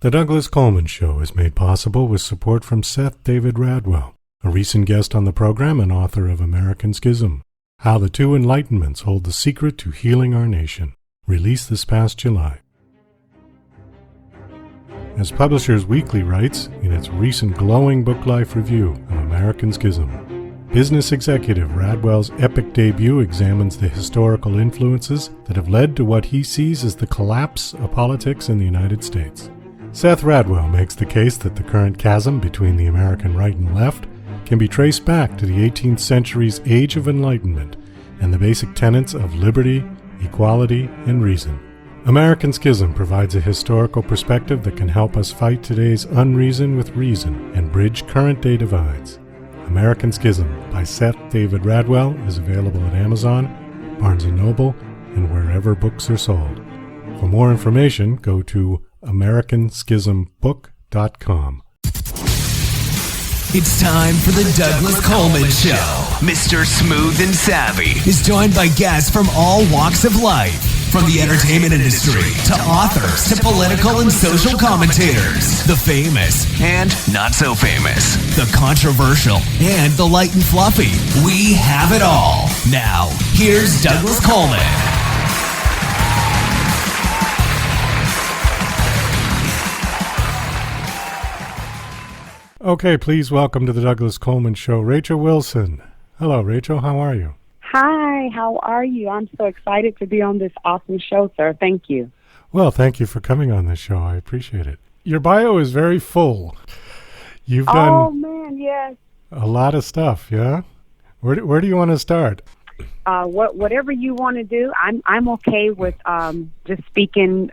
The Douglas Coleman Show is made possible with support from Seth David Radwell, a recent guest on the program and author of American Schism, How the Two Enlightenments Hold the Secret to Healing Our Nation, released this past July. As Publishers Weekly writes in its recent glowing book life review of American Schism, business executive Radwell's epic debut examines the historical influences that have led to what he sees as the collapse of politics in the United States. Seth Radwell makes the case that the current chasm between the American right and left can be traced back to the 18th century's Age of Enlightenment and the basic tenets of liberty, equality, and reason. American Schism provides a historical perspective that can help us fight today's unreason with reason and bridge current-day divides. American Schism by Seth David Radwell is available at Amazon, Barnes & Noble, and wherever books are sold. For more information, go to AmericanSchismBook.com. It's time for the Douglas Coleman Show. Mr. Smooth and Savvy is joined by guests from all walks of life, from the entertainment industry to authors to political and social commentators, the famous and not so famous, the controversial and the light and fluffy. We have it all. Now, here's Douglas Coleman. Okay, please welcome to the Douglas Coleman Show, Rachel Wilson. Hello, Rachel. How are you? Hi, how are you? I'm so excited to be on this awesome show, sir. Thank you. Well, thank you for coming on this show. I appreciate it. Your bio is very full. You've done yes. a lot of stuff, yeah? Where do you want to start? Whatever you want to do. I'm okay with just speaking,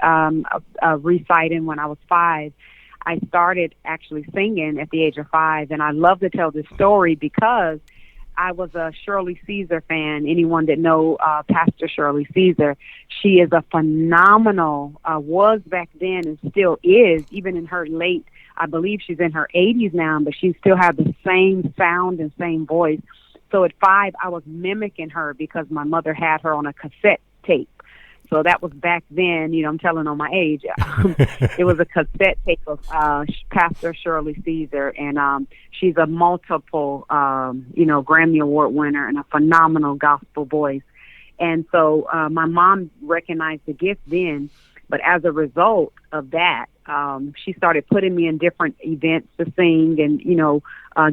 reciting when I was 5. I started actually singing at the age of 5, and I love to tell this story because I was a Shirley Caesar fan. Anyone that know Pastor Shirley Caesar, she is a phenomenal, was back then and still is, even in her late, I believe she's in her 80s now, but she still has the same sound and same voice. So at 5, I was mimicking her because my mother had her on a cassette tape. So that was back then, I'm telling on my age. It was a cassette tape of Pastor Shirley Caesar, and she's a multiple, Grammy Award winner and a phenomenal gospel voice. And so my mom recognized the gift then, but as a result of that, she started putting me in different events to sing and,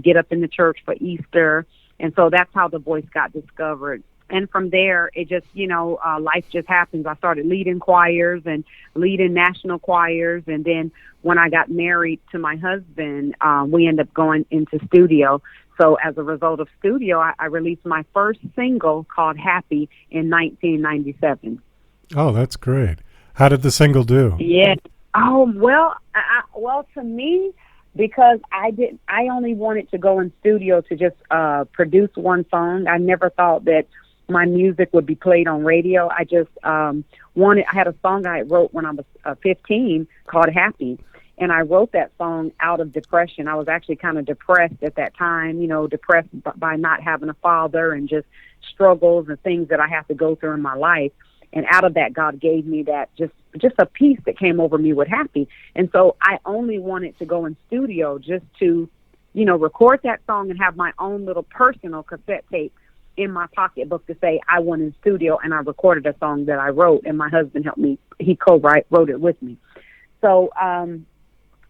get up in the church for Easter. And so that's how the voice got discovered. And from there, it just, life just happens. I started leading choirs and leading national choirs. And then when I got married to my husband, we ended up going into studio. So as a result of studio, I released my first single called Happy in 1997. Oh, that's great. How did the single do? Yeah. Oh, well, to me, because I only wanted to go in studio to just produce one song. I never thought that my music would be played on radio. I just I had a song I wrote when I was 15 called Happy. And I wrote that song out of depression. I was actually kind of depressed at that time, depressed by not having a father and just struggles and things that I have to go through in my life. And out of that, God gave me that just a peace that came over me with Happy. And so I only wanted to go in studio just to, record that song and have my own little personal cassette tape in my pocketbook to say I went in studio and I recorded a song that I wrote, and my husband helped me. He wrote it with me. So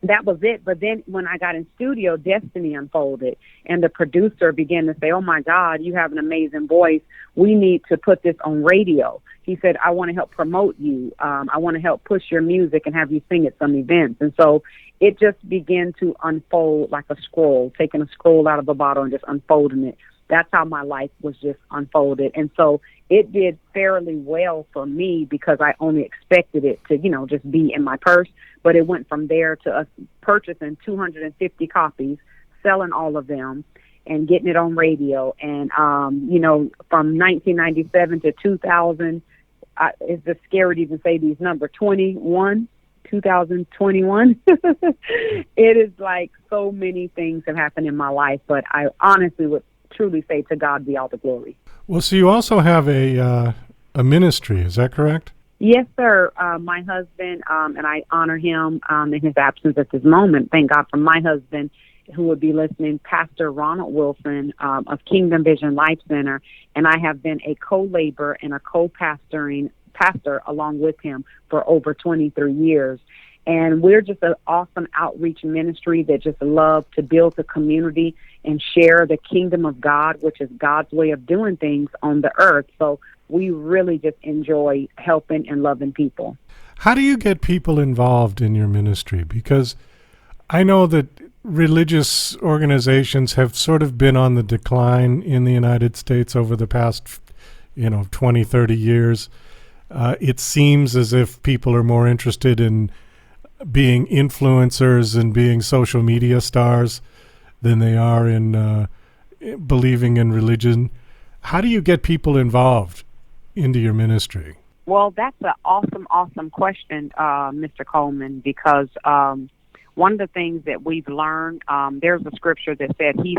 that was it. But then when I got in studio, destiny unfolded, and the producer began to say, oh, my God, you have an amazing voice. We need to put this on radio. He said, I want to help promote you. I want to help push your music and have you sing at some events. And so it just began to unfold like a scroll, taking a scroll out of a bottle and just unfolding it. That's how my life was just unfolded. And so it did fairly well for me because I only expected it to, just be in my purse. But it went from there to us purchasing 250 copies, selling all of them, and getting it on radio. And, from 1997 to 2000, it's just scary to even say these numbers, 2021. It is like so many things have happened in my life, but I honestly would truly say to God be all the glory. Well, so you also have a ministry, is that correct? Yes, sir. My husband, and I honor him in his absence at this moment. Thank God for my husband, who would be listening, Pastor Ronald Wilson of Kingdom Vision Life Center, and I have been a co-laborer and a pastor along with him for over 23 years. And we're just an awesome outreach ministry that just love to build the community and share the kingdom of God, which is God's way of doing things on the earth. So we really just enjoy helping and loving people. How do you get people involved in your ministry? Because I know that religious organizations have sort of been on the decline in the United States over the past, 20, 30 years. It seems as if people are more interested in being influencers and being social media stars than they are in believing in religion. How do you get people involved into your ministry? Well, that's an awesome question, Mr. Coleman, because one of the things that we've learned, there's a scripture that said, he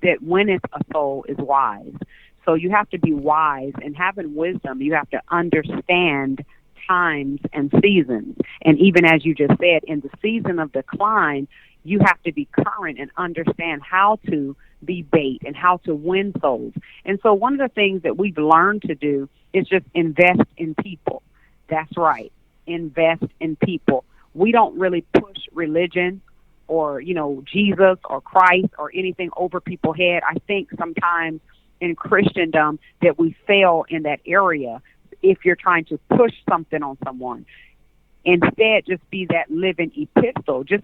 that winneth a soul is wise. So you have to be wise, and having wisdom, you have to understand times and seasons. And even as you just said, in the season of decline, you have to be current and understand how to be bait and how to win souls. And so one of the things that we've learned to do is just invest in people. That's right. Invest in people. We don't really push religion or, Jesus or Christ or anything over people's head. I think sometimes in Christendom that we fail in that area if you're trying to push something on someone. Instead, just be that living epistle. Just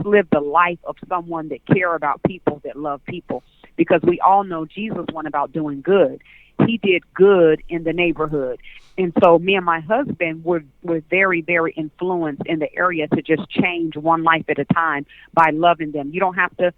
live the life of someone that care about people, that love people. Because we all know Jesus went about doing good. He did good in the neighborhood. And so me and my husband were very, very influenced in the area to just change one life at a time by loving them. You don't have to,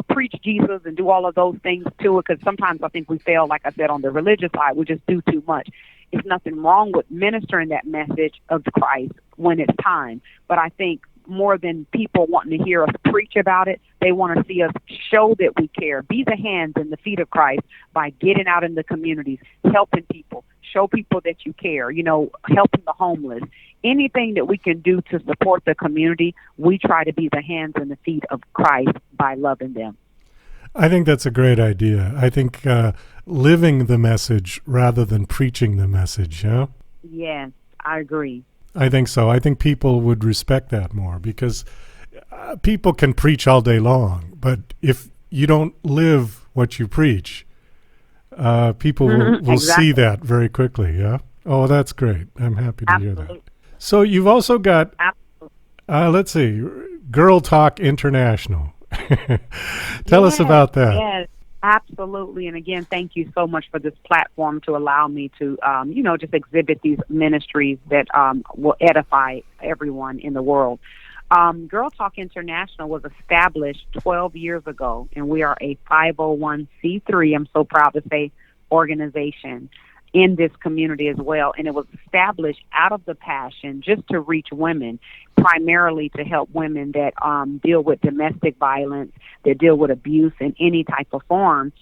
preach Jesus and do all of those things to it, because sometimes I think we fail, like I said, on the religious side. We just do too much. There's nothing wrong with ministering that message of Christ when it's time. But I think more than people wanting to hear us preach about it, they want to see us show that we care. Be the hands and the feet of Christ by getting out in the communities, helping people, show people that you care, helping the homeless. Anything that we can do to support the community, we try to be the hands and the feet of Christ by loving them. I think that's a great idea. I think living the message rather than preaching the message, yeah? Yes, I agree. I think so. I think people would respect that more, because people can preach all day long, but if you don't live what you preach, people will exactly. see that very quickly, yeah? Oh, that's great. I'm happy to Absolutely. hear that. So you've also got, let's see, Girl Talk International. Tell us about that. Yes, absolutely. And again, thank you so much for this platform to allow me to, just exhibit these ministries that will edify everyone in the world. Girl Talk International was established 12 years ago, and we are a 501c3, I'm so proud to say, organization in this community as well. And it was established out of the passion just to reach women, primarily to help women that deal with domestic violence, that deal with abuse in any type of form.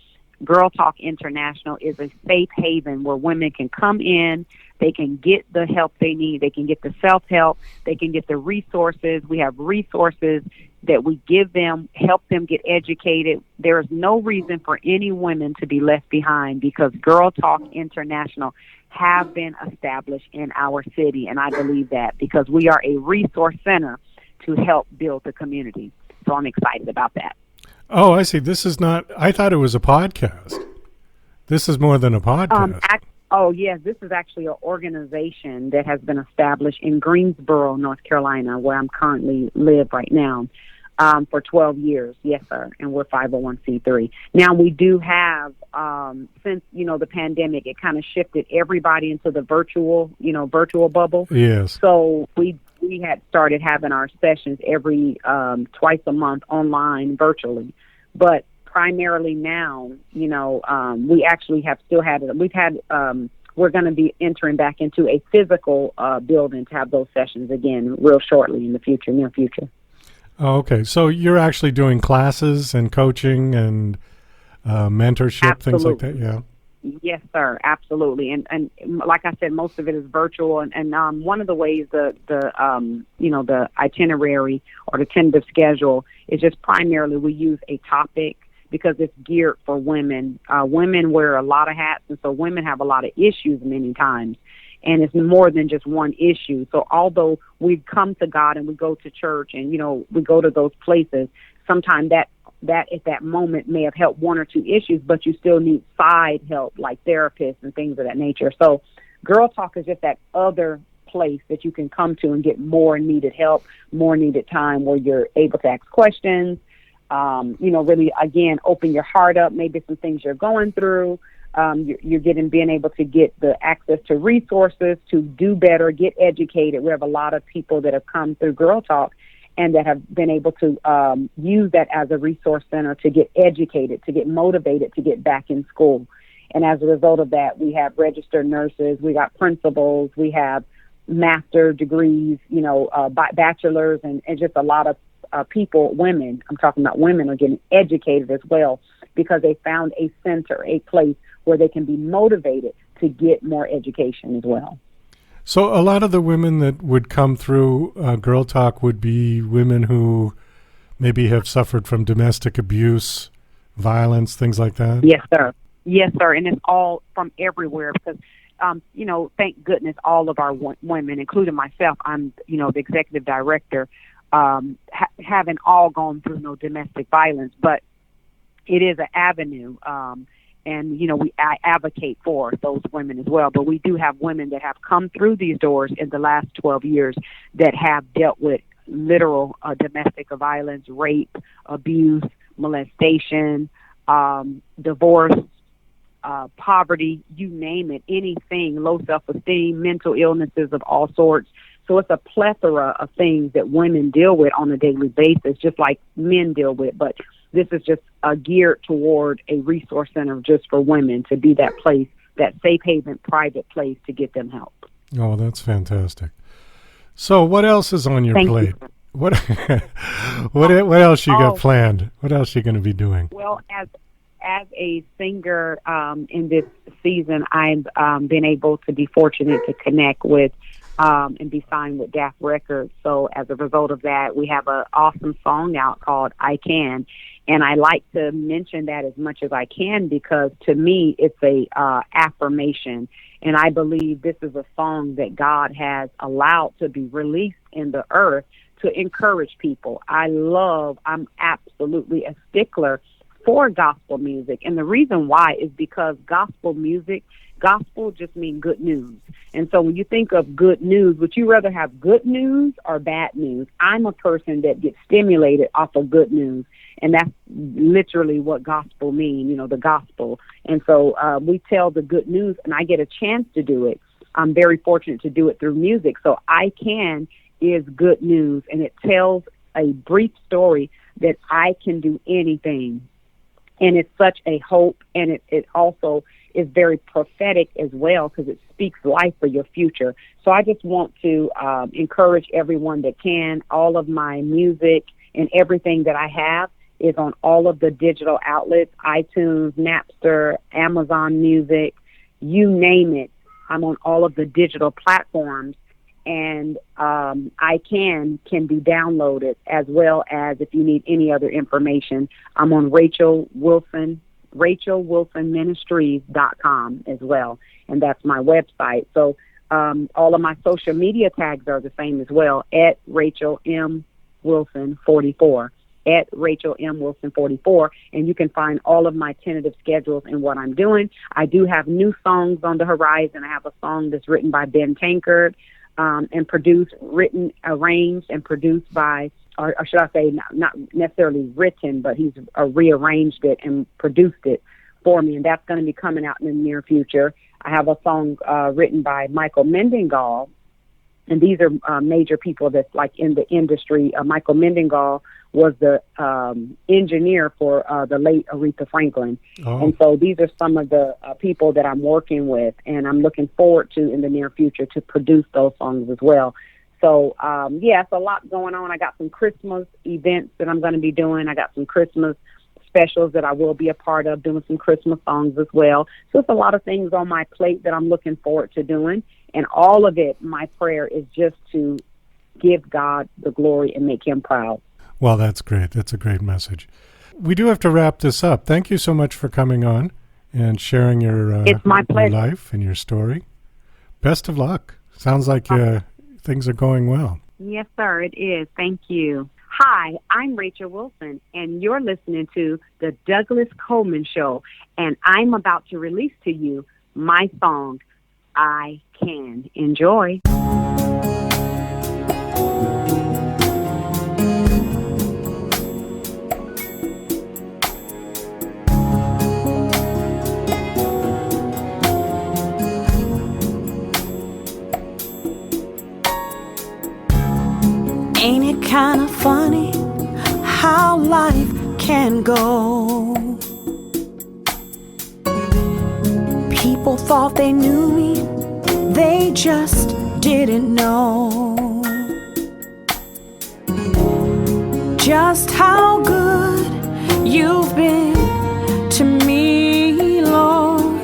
Girl Talk International is a safe haven where women can come in, they can get the help they need, they can get the self-help, they can get the resources. We have resources that we give them, help them get educated. There is no reason for any women to be left behind, because Girl Talk International have been established in our city, and I believe that because we are a resource center to help build the community. So I'm excited about that. Oh, I see. This is not, I thought it was a podcast. This is more than a podcast. Yes, this is actually an organization that has been established in Greensboro, North Carolina, where I'm currently live right now, for 12 years. Yes, sir. And we're 501c3. Now, we do have, since, the pandemic, it kind of shifted everybody into the virtual bubble. Yes. So we had started having our sessions every twice a month online virtually, but primarily now, we actually have still had it. We're going to be entering back into a physical building to have those sessions again real shortly in the near future. Oh, okay. So you're actually doing classes and coaching and mentorship, Absolutely. things like that, yeah? Yes, sir. Absolutely. And like I said, most of it is virtual. And one of the ways the itinerary or the tentative schedule is just primarily we use a topic because it's geared for women. Women wear a lot of hats, and so women have a lot of issues many times. And it's more than just one issue. So although we come to God and we go to church and, we go to those places, sometimes that at that moment may have helped one or two issues, but you still need side help like therapists and things of that nature. So Girl Talk is just that other place that you can come to and get more needed help, more needed time where you're able to ask questions, really, again, open your heart up, maybe some things you're going through. You're being able to get the access to resources to do better, get educated. We have a lot of people that have come through Girl Talk and that have been able to use that as a resource center to get educated, to get motivated, to get back in school. And as a result of that, we have registered nurses, we got principals, we have master degrees, bachelors, and just a lot of people, women, I'm talking about women, are getting educated as well because they found a center, a place where they can be motivated to get more education as well. So a lot of the women that would come through Girl Talk would be women who maybe have suffered from domestic abuse, violence, things like that? Yes, sir. Yes, sir. And it's all from everywhere because, thank goodness all of our women, including myself, I'm, the executive director, haven't all gone through no domestic violence, but it is an avenue. And, I advocate for those women as well. But we do have women that have come through these doors in the last 12 years that have dealt with literal domestic violence, rape, abuse, molestation, divorce, poverty, you name it, anything, low self-esteem, mental illnesses of all sorts. So it's a plethora of things that women deal with on a daily basis, just like men deal with. But this is just geared toward a resource center just for women to be that place, that safe haven, private place to get them help. Oh, that's fantastic. So what else is on your plate? You. What what else you got planned? What else you going to be doing? Well, as a singer in this season, I've been able to be fortunate to connect with and be signed with DAF Records. So as a result of that, we have an awesome song out called I Can. And I like to mention that as much as I can because to me, it's a affirmation. And I believe this is a song that God has allowed to be released in the earth to encourage people. I'm absolutely a stickler for gospel music. And the reason why is because gospel just means good news. And so when you think of good news, would you rather have good news or bad news? I'm a person that gets stimulated off of good news. And that's literally what gospel means, the gospel. And so we tell the good news, and I get a chance to do it. I'm very fortunate to do it through music. So I Can is good news, and it tells a brief story that I can do anything. And it's such a hope, and it also is very prophetic as well because it speaks life for your future. So I just want to encourage everyone that can. All of my music and everything that I have is on all of the digital outlets, iTunes, Napster, Amazon Music, you name it. I'm on all of the digital platforms, and I can be downloaded as well as if you need any other information. I'm on RachelWilsonMinistries.com as well, and that's my website. So all of my social media tags are the same as well, at Rachel M. Wilson 44. At Rachel M. Wilson 44, and you can find all of my tentative schedules and what I'm doing. I do have new songs on the horizon. I have a song that's written by Ben Tankard and arranged, and produced by, or should I say, not necessarily written, but he's rearranged it and produced it for me, and that's going to be coming out in the near future. I have a song written by Michael Mendengal, and these are major people that's like in the industry. Michael Mendengal was the engineer for the late Aretha Franklin. Oh. And so these are some of the people that I'm working with, and I'm looking forward to in the near future to produce those songs as well. So, it's a lot going on. I got some Christmas events that I'm going to be doing. I got some Christmas specials that I will be a part of, doing some Christmas songs as well. So it's a lot of things on my plate that I'm looking forward to doing. And all of it, my prayer is just to give God the glory and make him proud. Well, that's great. That's a great message. We do have to wrap this up. Thank you so much for coming on and sharing your, it's my your life and your story. Best of luck. Sounds like things are going well. Yes, sir, it is. Thank you. Hi, I'm Rachel Wilson, and you're listening to The Douglas Coleman Show, and I'm about to release to you my song, I Can. Enjoy. Ain't it kind of funny how life can go? People thought they knew me, they just didn't know just how good you've been to me, Lord.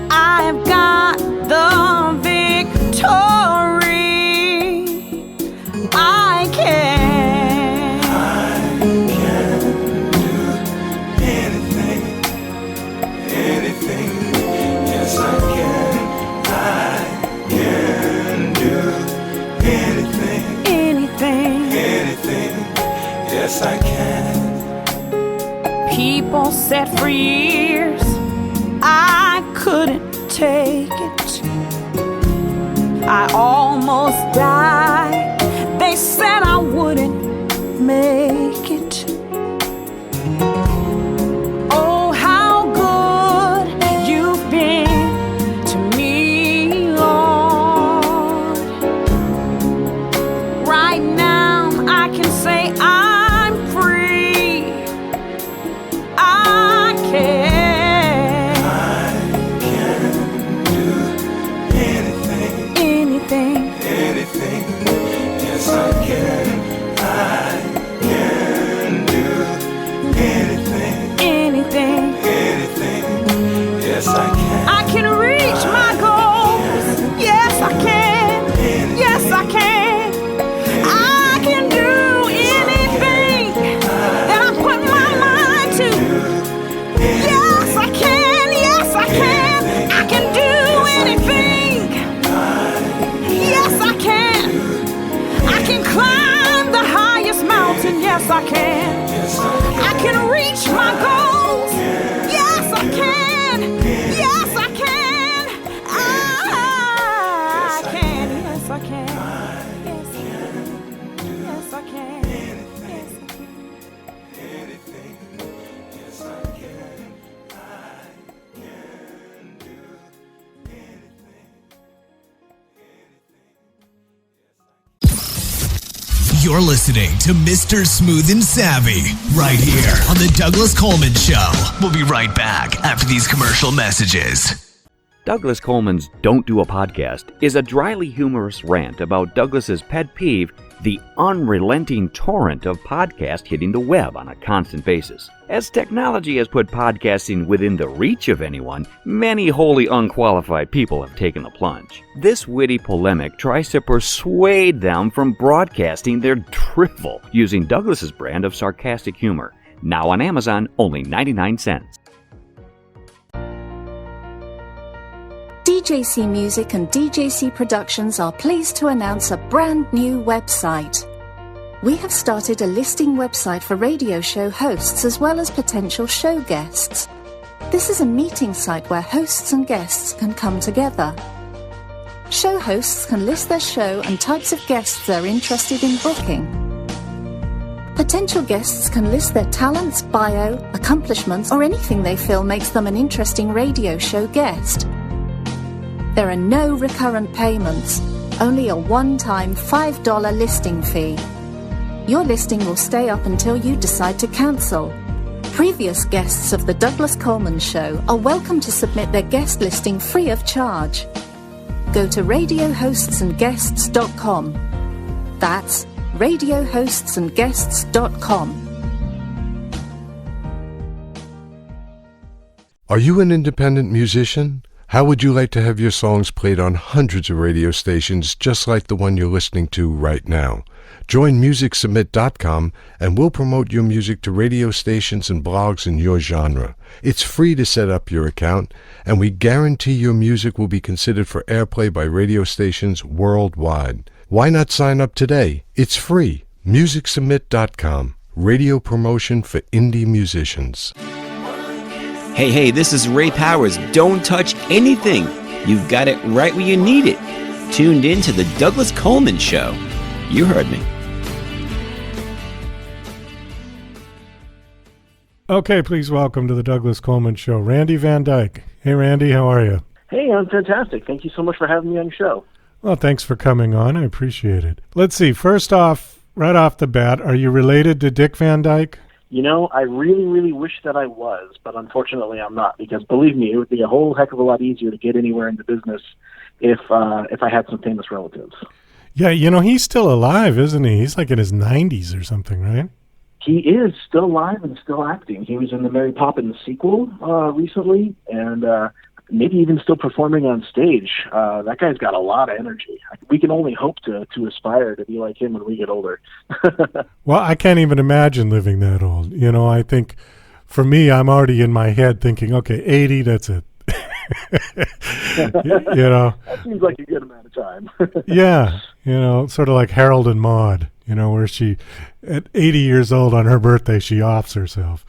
I've got the victory. I can do anything, yes I can do anything, yes I can. People said for years I couldn't take it, I almost died. They said I wouldn't make it. Oh, how good you've been to me, Lord. Right now I can say I'm free. I can do anything. Yes, I can do anything. Yes, I can. I can reach my goals. Yes, I can. Yes, I can. I can do anything that I put my mind to. Yes, I can. Yes, I can. I can do anything. Yes, I can. I can climb the highest mountain. Yes, I can. I can reach my goals. Yes, I can. Yes, I can. I can. Yes, I can. Yes, I can. Yes, I can. Yes, I can. Anything, yes I can. I can do anything. You're listening to Mr. Smooth and Savvy right here on The Douglas Coleman Show. We'll be right back after these commercial messages. Douglas Coleman's Don't Do a Podcast is a dryly humorous rant about Douglas's pet peeve, the unrelenting torrent of podcasts hitting the web on a constant basis. As technology has put podcasting within the reach of anyone, many wholly unqualified people have taken the plunge. This witty polemic tries to persuade them from broadcasting their drivel using Douglas's brand of sarcastic humor. Now on Amazon, only 99 cents. DJC Music and DJC Productions are pleased to announce a brand new website. We have started a listing website for radio show hosts as well as potential show guests. This is a meeting site where hosts and guests can come together. Show hosts can list their show and types of guests they're interested in booking. Potential guests can list their talents, bio, accomplishments, or anything they feel makes them an interesting radio show guest. There are no recurrent payments, only a one-time $5 listing fee. Your listing will stay up until you decide to cancel. Previous guests of The Douglas Coleman Show are welcome to submit their guest listing free of charge. Go to radiohostsandguests.com. That's radiohostsandguests.com. Are you an independent musician? How would you like to have your songs played on hundreds of radio stations just like the one you're listening to right now? Join MusicSubmit.com and we'll promote your music to radio stations and blogs in your genre. It's free to set up your account, and we guarantee your music will be considered for airplay by radio stations worldwide. Why not sign up today? It's free. MusicSubmit.com. Radio promotion for indie musicians. Hey, this is Ray Powers. Don't touch anything. You've got it right where you need it. Tuned in to the Douglas Coleman Show. You heard me. Okay, please welcome to the Douglas Coleman Show, Randy Van Dyke. Hey, Randy, how are you? Hey, I'm fantastic. Thank you so much for having me on your show. Well, thanks for coming on. I appreciate it. Let's see. First off, right off the bat, are you related to Dick Van Dyke? You know, I really, really wish that I was, but unfortunately I'm not, because believe me, it would be a whole heck of a lot easier to get anywhere in the business if I had some famous relatives. Yeah, you know, he's still alive, isn't he? He's like in his 90s or something, right? He is still alive and still acting. He was in the Mary Poppins sequel recently, and maybe even still performing on stage. That guy's got a lot of energy. We can only hope to aspire to be like him when we get older. Well, I can't even imagine living that old. You know, I think for me, I'm already in my head thinking, okay, 80, that's it. You know, that seems like a good amount of time. Yeah, you know, sort of like Harold and Maude, you know, where she, at 80 years old on her birthday, she offs herself.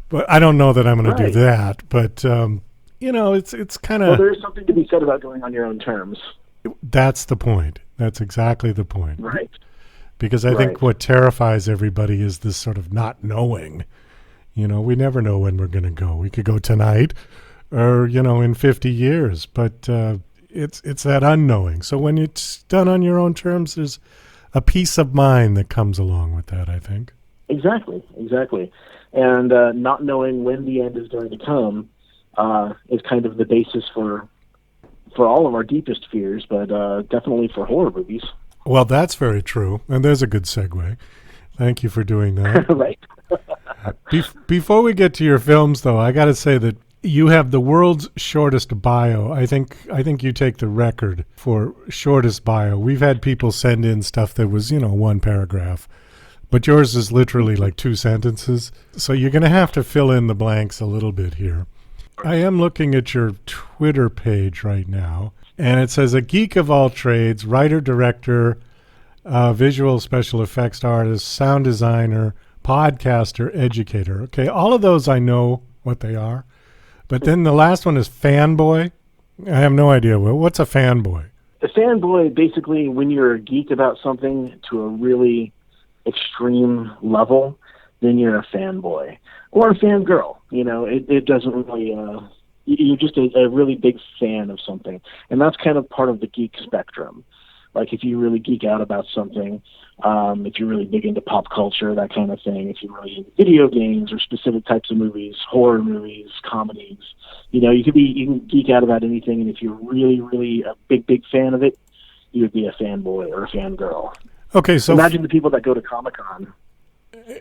But I don't know that I'm going to do that. But, you know, it's kind of... Well, there's something to be said about going on your own terms. That's the point. That's exactly the point. Right. Because I think what terrifies everybody is this sort of not knowing. You know, we never know when we're going to go. We could go tonight or, you know, in 50 years. But it's that unknowing. So when it's done on your own terms, there's a peace of mind that comes along with that, I think. Exactly. And not knowing when the end is going to come is kind of the basis for all of our deepest fears, but definitely for horror movies. Well, that's very true, and there's a good segue. Thank you for doing that. Right. Before we get to your films, though, I got to say that you have the world's shortest bio. I think you take the record for shortest bio. We've had people send in stuff that was, you know, one paragraph, but yours is literally like 2 sentences. So you're going to have to fill in the blanks a little bit here. I am looking at your Twitter page right now, and it says a geek of all trades, writer, director, visual special effects artist, sound designer, podcaster, educator. Okay, all of those I know what they are. But then the last one is fanboy. I have no idea. What's a fanboy? A fanboy, basically, when you're a geek about something to a really extreme level, then you're a fanboy. Or a fangirl. You know, it doesn't really... you're just a really big fan of something. And that's kind of part of the geek spectrum. Like if you really geek out about something, if you're really big into pop culture, that kind of thing, if you're really into video games or specific types of movies, horror movies, comedies, you know, you can geek out about anything. And if you're really, really a big fan of it, you would be a fanboy or a fangirl. Okay, so imagine the people that go to Comic-Con.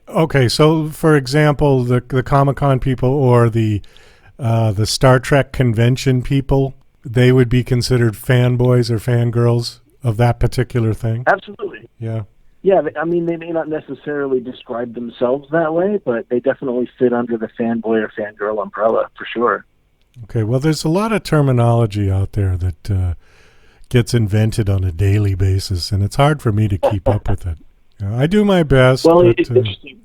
Okay, so for example, the Comic-Con people or the Star Trek convention people, they would be considered fanboys or fangirls of that particular thing? Absolutely. Yeah. Yeah, I mean, they may not necessarily describe themselves that way, but they definitely fit under the fanboy or fangirl umbrella, for sure. Okay, well, there's a lot of terminology out there that gets invented on a daily basis, and it's hard for me to keep up with it. You know, I do my best. Well, but, it's interesting.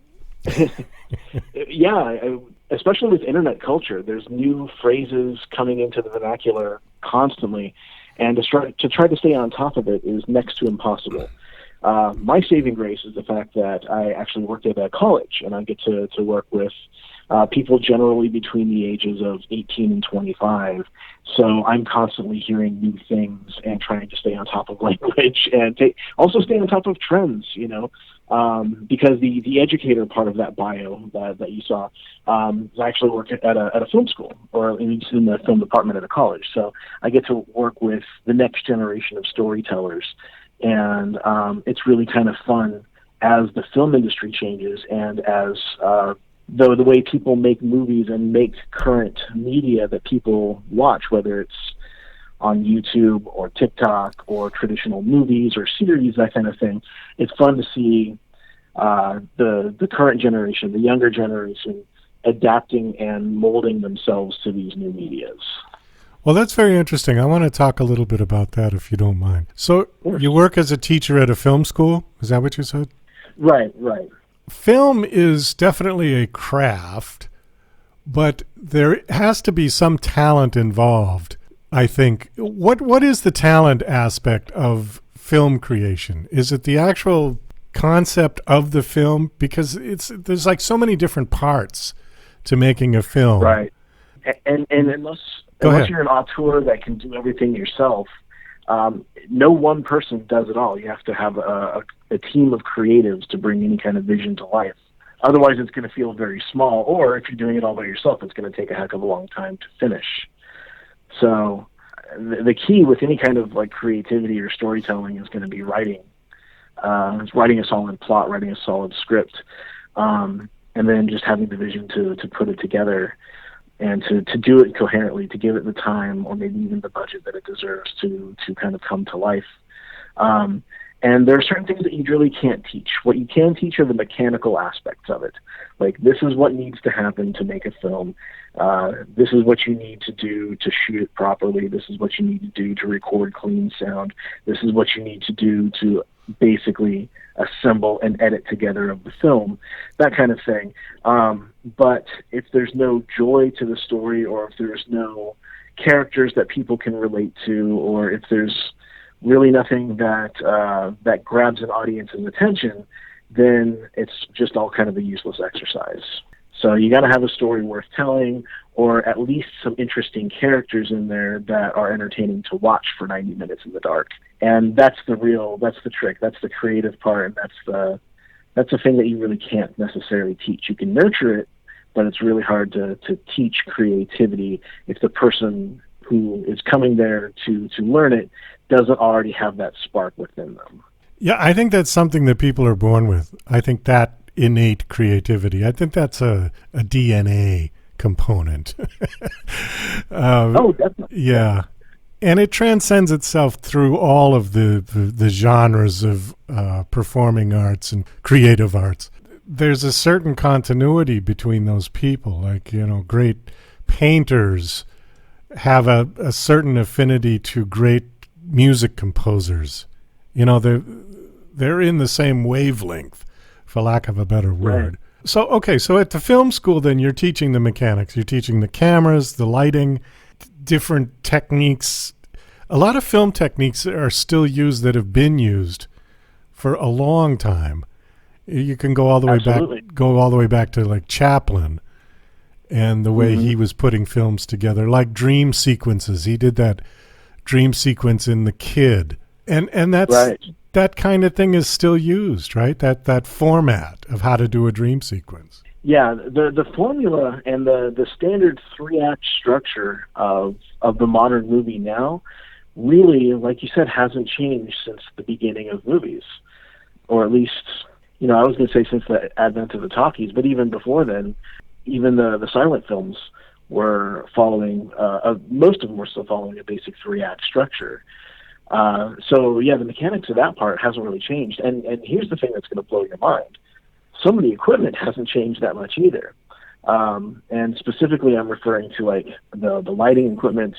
Yeah, especially with internet culture, there's new phrases coming into the vernacular constantly, and to try to stay on top of it is next to impossible. My saving grace is the fact that I actually work at a college, and I get to work with people generally between the ages of 18 and 25. So I'm constantly hearing new things and trying to stay on top of language and also stay on top of trends, you know, because the educator part of that bio that you saw, I actually work at a film school, or in the film department at a college. So I get to work with the next generation of storytellers. And it's really kind of fun as the film industry changes and as the way people make movies and make current media that people watch, whether it's on YouTube or TikTok or traditional movies or series, that kind of thing. It's fun to see the current generation, the younger generation, adapting and molding themselves to these new medias. Well, that's very interesting. I want to talk a little bit about that, if you don't mind. So you work as a teacher at a film school? Is that what you said? Right. Film is definitely a craft, but there has to be some talent involved, I think. What is the talent aspect of film creation? Is it the actual concept of the film? Because there's like so many different parts to making a film. Right. And unless you're an auteur that can do everything yourself, no one person does it all. You have to have a team of creatives to bring any kind of vision to life. Otherwise, it's going to feel very small. Or if you're doing it all by yourself, it's going to take a heck of a long time to finish. So the key with any kind of like creativity or storytelling is going to be writing. It's writing a solid plot, writing a solid script, and then just having the vision to put it together and to do it coherently, to give it the time or maybe even the budget that it deserves to kind of come to life. And there are certain things that you really can't teach. What you can teach are the mechanical aspects of it. Like, this is what needs to happen to make a film. This is what you need to do to shoot it properly. This is what you need to do to record clean sound. This is what you need to do to basically assemble and edit together of the film, that kind of thing. But if there's no joy to the story, or if there's no characters that people can relate to, or if there's really nothing that grabs an audience's attention, then it's just all kind of a useless exercise. So you got to have a story worth telling, or at least some interesting characters in there that are entertaining to watch for 90 minutes in the dark. And that's the trick. That's the creative part, and that's the thing that you really can't necessarily teach. You can nurture it, but it's really hard to teach creativity if the person who is coming there to learn it doesn't already have that spark within them. Yeah, I think that's something that people are born with. I think that innate creativity, I think that's a DNA component. Oh, definitely. Yeah. And it transcends itself through all of the genres of performing arts and creative arts. There's a certain continuity between those people. Like, great painters have a certain affinity to great music composers. They're in the same wavelength, for lack of a better word. Right. So at the film school, then, you're teaching the mechanics. You're teaching the cameras, the lighting, different techniques. A lot of film techniques are still used that have been used for a long time. You can go all the way back to like Chaplin and the way he was putting films together, like dream sequences. He did that dream sequence in The Kid, and that's right. That kind of thing is still used, right? That format of how to do a dream sequence. Yeah, the formula and the standard 3-act structure of the modern movie now really, like you said, hasn't changed since the beginning of movies, or at least, I was going to say since the advent of the talkies, but even before then, even the silent films were following, most of them were still following a basic 3-act structure. So yeah, the mechanics of that part hasn't really changed. And here's the thing that's going to blow your mind. Some of the equipment hasn't changed that much either. And specifically, I'm referring to like the lighting equipment.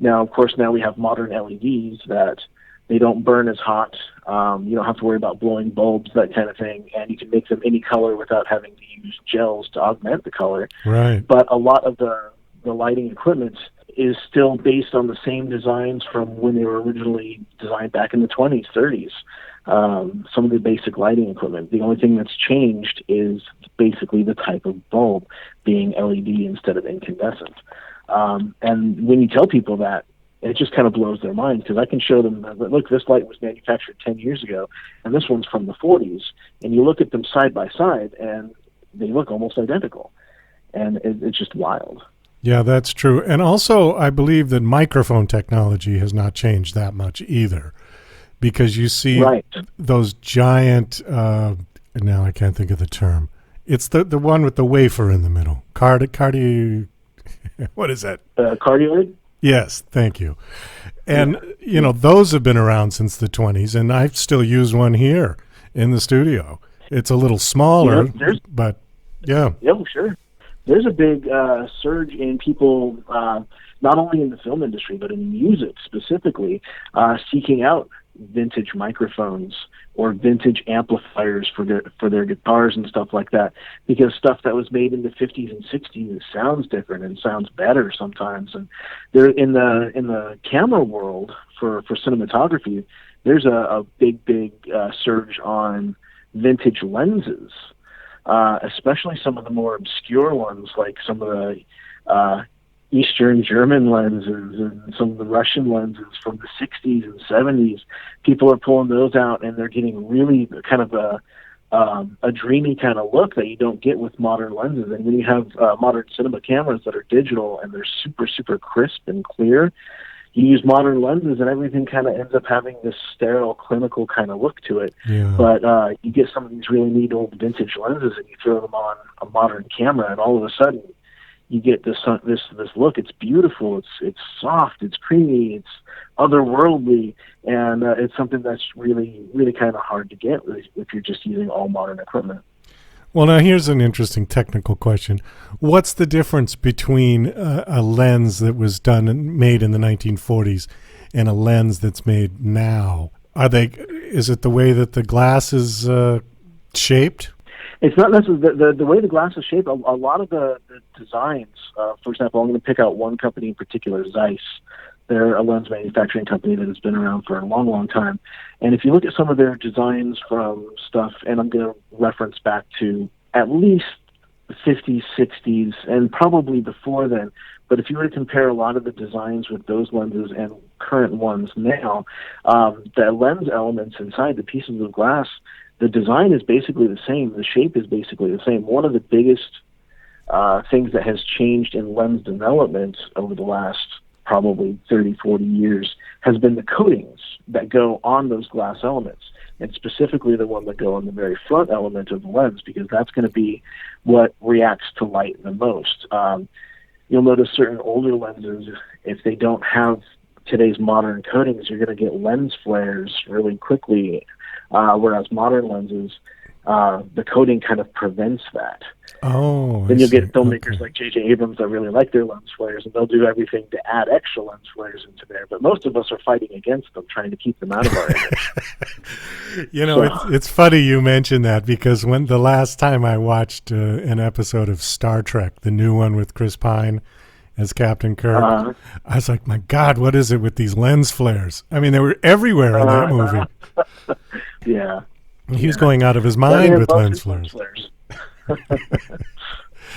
Now, of course, now we have modern LEDs that they don't burn as hot. You don't have to worry about blowing bulbs, that kind of thing. And you can make them any color without having to use gels to augment the color. Right. But a lot of the lighting equipment is still based on the same designs from when they were originally designed back in the 20s, 30s. Some of the basic lighting equipment. The only thing that's changed is basically the type of bulb being LED instead of incandescent. And when you tell people that, it just kind of blows their mind, because I can show them, look, this light was manufactured 10 years ago, and this one's from the 40s. And you look at them side by side, and they look almost identical. And it's just wild. Yeah, that's true. And also, I believe that microphone technology has not changed that much either, because you see those giant, now I can't think of the term, It's the one with the wafer in the middle. What is that? Cardioid? Yes, thank you. And, those have been around since the 20s, and I still use one here in the studio. It's a little smaller, but yeah. Yeah, sure. There's a big surge in people, not only in the film industry, but in music specifically, seeking out vintage microphones or vintage amplifiers for their guitars and stuff like that, because stuff that was made in the 50s and 60s sounds different and sounds better sometimes. And there in the camera world for cinematography, there's a big surge on vintage lenses, especially some of the more obscure ones, like some of the Eastern German lenses and some of the Russian lenses from the 60s and 70s. People are pulling those out, and they're getting really kind of a dreamy kind of look that you don't get with modern lenses. And when you have modern cinema cameras that are digital and they're super, super crisp and clear, you use modern lenses and everything kind of ends up having this sterile, clinical kind of look to it. Yeah. But you get some of these really neat old vintage lenses and you throw them on a modern camera, and all of a sudden you get this look. It's beautiful. It's soft. It's creamy. It's otherworldly, and it's something that's really, really kind of hard to get if you're just using all modern equipment. Well, now here's an interesting technical question. What's the difference between a lens that was done and made in the 1940s and a lens that's made now? Is it the way that the glass is shaped? It's not necessarily the way the glass is shaped. A lot of the designs, for example, I'm going to pick out one company in particular, Zeiss. They're a lens manufacturing company that has been around for a long, long time. And if you look at some of their designs from stuff, and I'm going to reference back to at least the 50s, 60s, and probably before then, but if you were to compare a lot of the designs with those lenses and current ones now, the lens elements inside the pieces of glass, the design is basically the same. The shape is basically the same. One of the biggest things that has changed in lens development over the last probably 30, 40 years has been the coatings that go on those glass elements, and specifically the one that go on the very front element of the lens, because that's going to be what reacts to light the most. You'll notice certain older lenses, if they don't have today's modern coatings, you're going to get lens flares really quickly. Whereas modern lenses, the coating kind of prevents that. Oh, then you'll get filmmakers like J.J. Abrams that really like their lens flares, and they'll do everything to add extra lens flares into there. But most of us are fighting against them, trying to keep them out of our image. It's funny you mention that, because when the last time I watched an episode of Star Trek, the new one with Chris Pine as Captain Kirk, I was like, my God, what is it with these lens flares? I mean, they were everywhere in that movie. Yeah. He was going out of his mind with lens flares.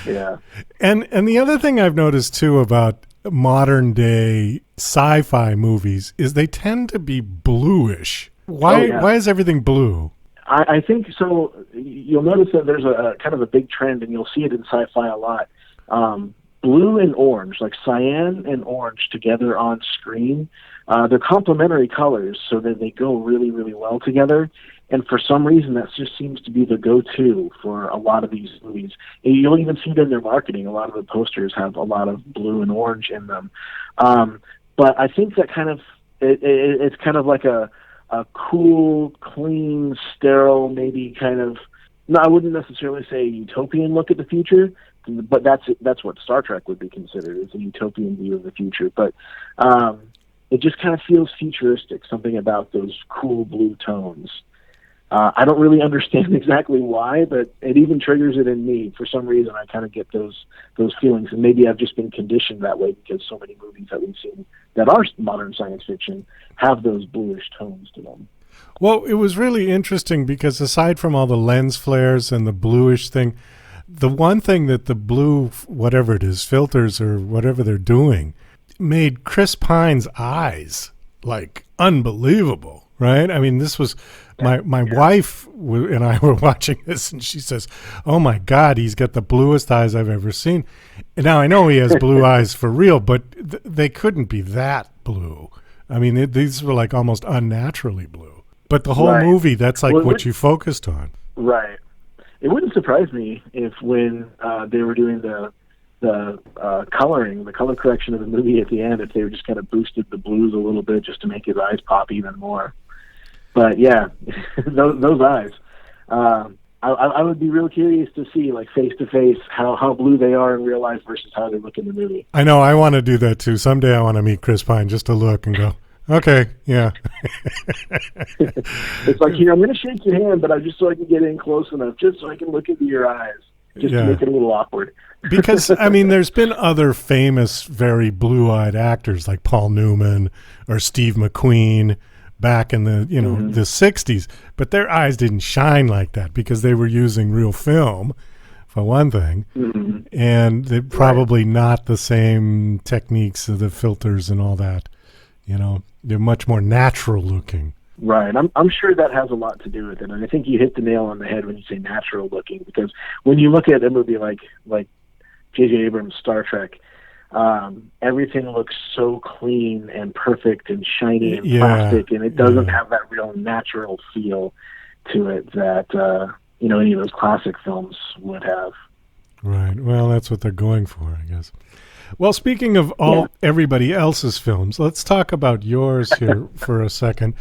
Yeah. And the other thing I've noticed, too, about modern day sci-fi movies is they tend to be bluish. Why is everything blue? I think so. You'll notice that there's a kind of a big trend, and you'll see it in sci-fi a lot. Blue and orange, like cyan and orange together on screen, they're complementary colors, so that they go really, really well together. And for some reason, that just seems to be the go-to for a lot of these movies. And you'll even see it in their marketing. A lot of the posters have a lot of blue and orange in them. But I think that kind of it's kind of like a cool, clean, sterile, maybe kind of, no, I wouldn't necessarily say utopian look at the future, but that's what Star Trek would be considered, is a utopian view of the future. But it just kind of feels futuristic, something about those cool blue tones. I don't really understand exactly why, but it even triggers it in me. For some reason, I kind of get those feelings, and maybe I've just been conditioned that way because so many movies that we've seen that are modern science fiction have those bluish tones to them. Well, it was really interesting because aside from all the lens flares and the bluish thing, the one thing that the blue, whatever it is, filters or whatever they're doing, made Chris Pine's eyes like unbelievable, right? I mean, this was my wife and I were watching this, and she says, "Oh my God, he's got the bluest eyes I've ever seen." And now I know he has blue eyes for real, but they couldn't be that blue. I mean, these were like almost unnaturally blue. But the whole movie, that's like what you focused on. Right. it wouldn't surprise me if when they were doing the coloring, the color correction of the movie at the end, if they were just kind of boosted the blues a little bit just to make his eyes pop even more. But yeah, those eyes. I would be real curious to see, like, face to face, how blue they are in real life versus how they look in the movie. I know. I want to do that too. Someday I want to meet Chris Pine just to look and go, okay, yeah. It's like, here, I'm going to shake your hand, but just so I can get in close enough, just so I can look into your eyes, just to make it a little awkward. Because, I mean, there's been other famous, very blue-eyed actors like Paul Newman or Steve McQueen back in the, the 60s, but their eyes didn't shine like that because they were using real film, for one thing, and they're probably not the same techniques of the filters and all that. They're much more natural looking. Right. I'm sure that has a lot to do with it, and I think you hit the nail on the head when you say natural looking, because when you look at a movie like J.J. Abrams' Star Trek, everything looks so clean and perfect and shiny and plastic, and it doesn't have that real natural feel to it that any of those classic films would have. Right. Well, that's what they're going for, I guess. Well, speaking of everybody else's films, let's talk about yours here for a second.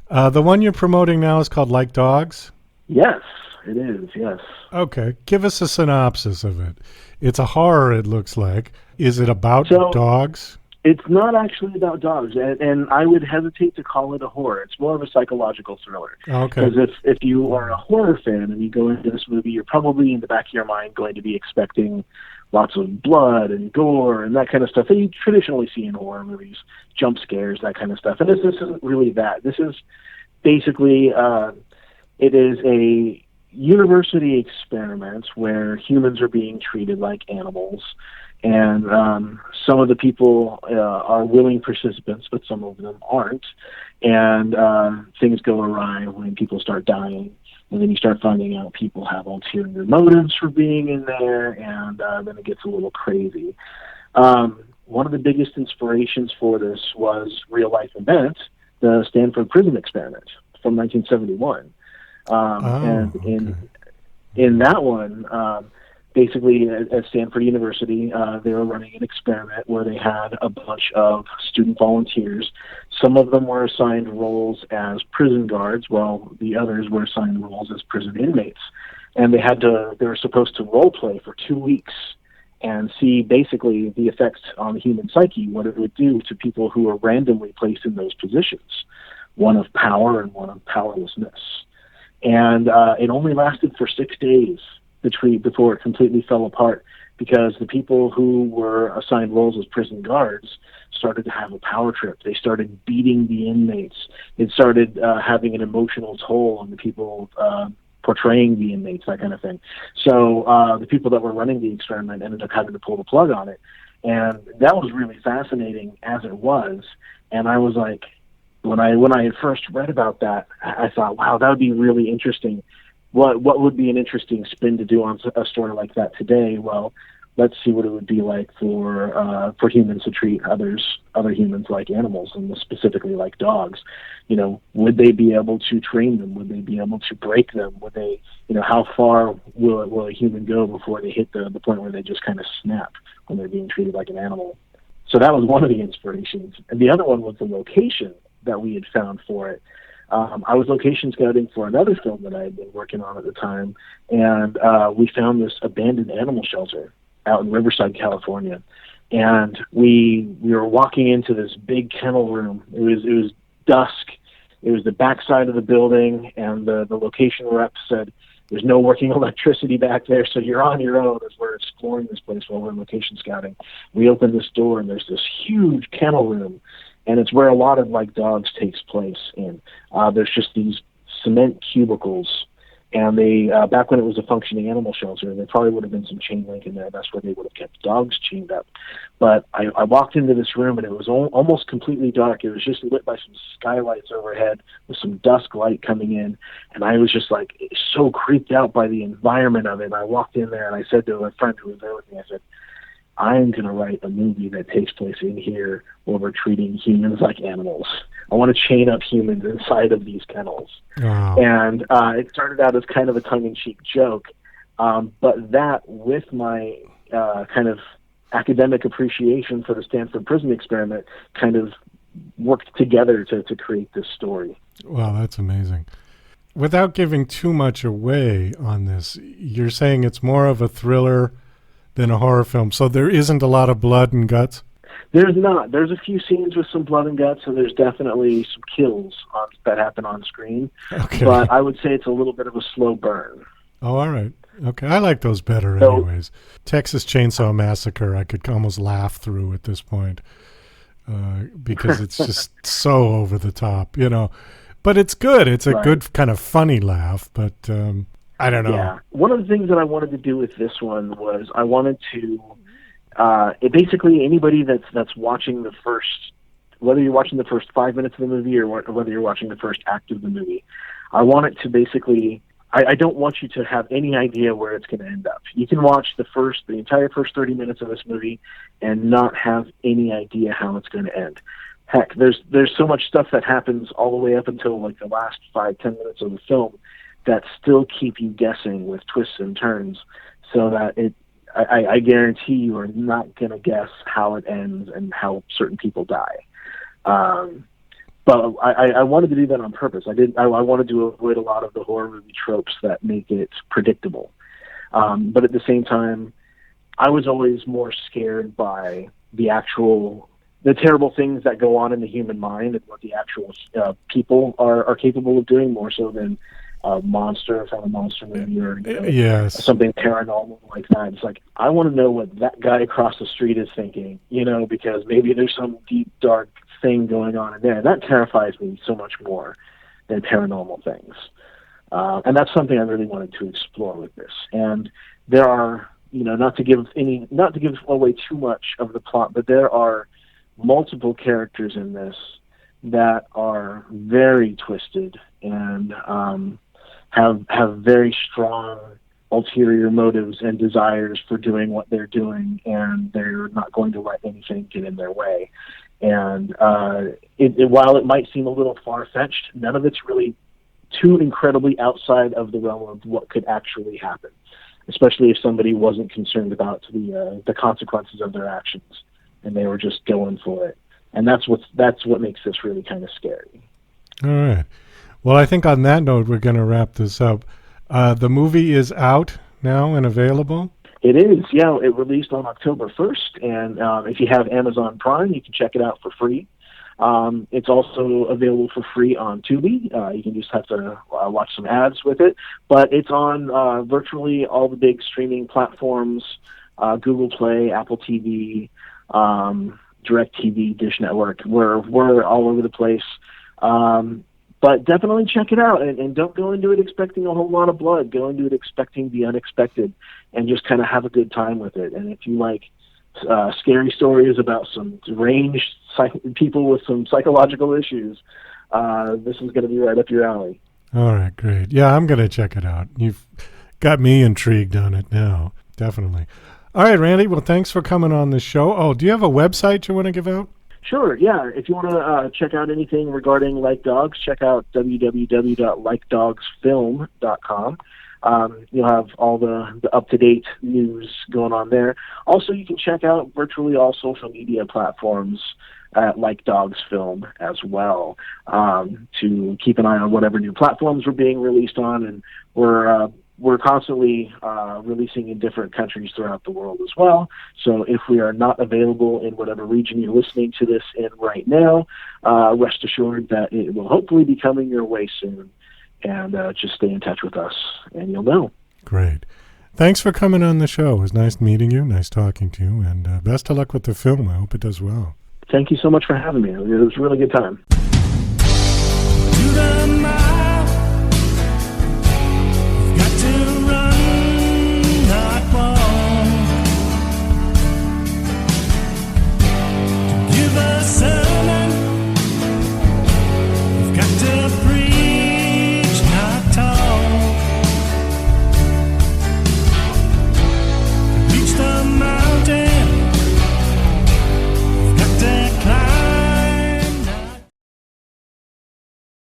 The one you're promoting now is called Like Dogs? Yes, it is, yes. Okay. Give us a synopsis of it. It's a horror, it looks like. Is it about dogs? It's not actually about dogs, and I would hesitate to call it a horror. It's more of a psychological thriller. Okay. Because if you are a horror fan and you go into this movie, you're probably in the back of your mind going to be expecting lots of blood and gore and that kind of stuff that you traditionally see in horror movies, jump scares, that kind of stuff. And this isn't really that. This is basically, it is a university experiment where humans are being treated like animals. And some of the people are willing participants, but some of them aren't. And things go awry when people start dying. And then you start finding out people have ulterior motives for being in there, and then it gets a little crazy. One of the biggest inspirations for this was real-life event, the Stanford Prison Experiment from 1971. In that one, basically at Stanford University, they were running an experiment where they had a bunch of student volunteers. Some of them were assigned roles as prison guards, while the others were assigned roles as prison inmates. And they were supposed to role play for 2 weeks and see basically the effects on the human psyche, what it would do to people who were randomly placed in those positions, one of power and one of powerlessness. And it only lasted for 6 days before it completely fell apart, because the people who were assigned roles as prison guards started to have a power trip. They started beating the inmates. It started having an emotional toll on the people portraying the inmates, that kind of thing. So the people that were running the experiment ended up having to pull the plug on it. And that was really fascinating as it was. And I was like, when I had first read about that, I thought, wow, that would be really interesting. What would be an interesting spin to do on a story like that today? Well, let's see what it would be like for humans to treat other humans like animals, and specifically like dogs. Would they be able to train them? Would they be able to break them? Would they, how far will a human go before they hit the point where they just kind of snap when they're being treated like an animal? So that was one of the inspirations. And the other one was the location that we had found for it. I was location scouting for another film that I had been working on at the time, and we found this abandoned animal shelter out in Riverside, California. And we were walking into this big kennel room. It was dusk. It was the backside of the building, and the location rep said, there's no working electricity back there, so you're on your own as we're exploring this place while we're location scouting. We open this door, and there's this huge kennel room, and it's where a lot of Like Dogs takes place. And there's just these cement cubicles, and they back when it was a functioning animal shelter, there probably would have been some chain link in there. That's where they would have kept dogs chained up. But I walked into this room, and it was almost completely dark. It was just lit by some skylights overhead with some dusk light coming in, and I was just like so creeped out by the environment of it. And I walked in there, and I said to a friend who was there with me, I said, I'm going to write a movie that takes place in here where we're treating humans like animals. I want to chain up humans inside of these kennels. Wow. And it started out as kind of a tongue-in-cheek joke, But that, with my kind of academic appreciation for the Stanford Prison Experiment, kind of worked together to create this story. Wow, that's amazing. Without giving too much away on this, you're saying it's more of a thriller than a horror film, so there isn't a lot of blood and guts? There's not. There's a few scenes with some blood and guts, and there's definitely some kills that happen on screen. Okay. But I would say it's a little bit of a slow burn. Oh, all right. Okay, I like those better anyways. Texas Chainsaw Massacre, I could almost laugh through at this point because it's just so over the top, you know. But it's good. It's a good kind of funny laugh, but I don't know. Yeah. One of the things that I wanted to do with this one was I wanted to basically anybody that's watching the first, whether you're watching the first 5 minutes of the movie or whether you're watching the first act of the movie, I want it to basically, I don't want you to have any idea where it's going to end up. You can watch the entire first 30 minutes of this movie and not have any idea how it's going to end. Heck, there's so much stuff that happens all the way up until like the last 5-10 minutes of the film that still keep you guessing with twists and turns, so that I guarantee you are not going to guess how it ends and how certain people die. But I wanted to do that on purpose. I wanted to avoid a lot of the horror movie tropes that make it predictable. But at the same time, I was always more scared by the terrible things that go on in the human mind and what the actual people are capable of doing, more so than a monster from a monster movie or something paranormal like that. It's like, I want to know what that guy across the street is thinking, because maybe there's some deep, dark thing going on in there. That terrifies me so much more than paranormal things. And that's something I really wanted to explore with this. And there are, not to give away too much of the plot, but there are multiple characters in this that are very twisted and have very strong ulterior motives and desires for doing what they're doing, and they're not going to let anything get in their way. And while it might seem a little far-fetched, none of it's really too incredibly outside of the realm of what could actually happen, especially if somebody wasn't concerned about the consequences of their actions and they were just going for it. And that's what makes this really kind of scary. All right. Well, I think on that note, we're going to wrap this up. The movie is out now and available? It is, yeah. It released on October 1st, and if you have Amazon Prime, you can check it out for free. It's also available for free on Tubi. You can just have to watch some ads with it. But it's on virtually all the big streaming platforms, Google Play, Apple TV, DirecTV, Dish Network. We're all over the place. But definitely check it out, and don't go into it expecting a whole lot of blood. Go into it expecting the unexpected, and just kind of have a good time with it. And if you like scary stories about some deranged people with some psychological issues, this is going to be right up your alley. All right, great. Yeah, I'm going to check it out. You've got me intrigued on it now, definitely. All right, Randy, well, thanks for coming on the show. Oh, do you have a website you want to give out? Sure, yeah. If you want to check out anything regarding Like Dogs, check out www.likedogsfilm.com. You'll have all the up-to-date news going on there. Also, you can check out virtually all social media platforms at Like Dogs Film as well, to keep an eye on whatever new platforms we're being released on. And we're constantly releasing in different countries throughout the world as well. So if we are not available in whatever region you're listening to this in right now, rest assured that it will hopefully be coming your way soon. And just stay in touch with us, and you'll know. Great. Thanks for coming on the show. It was nice meeting you, nice talking to you, and best of luck with the film. I hope it does well. Thank you so much for having me. It was a really good time.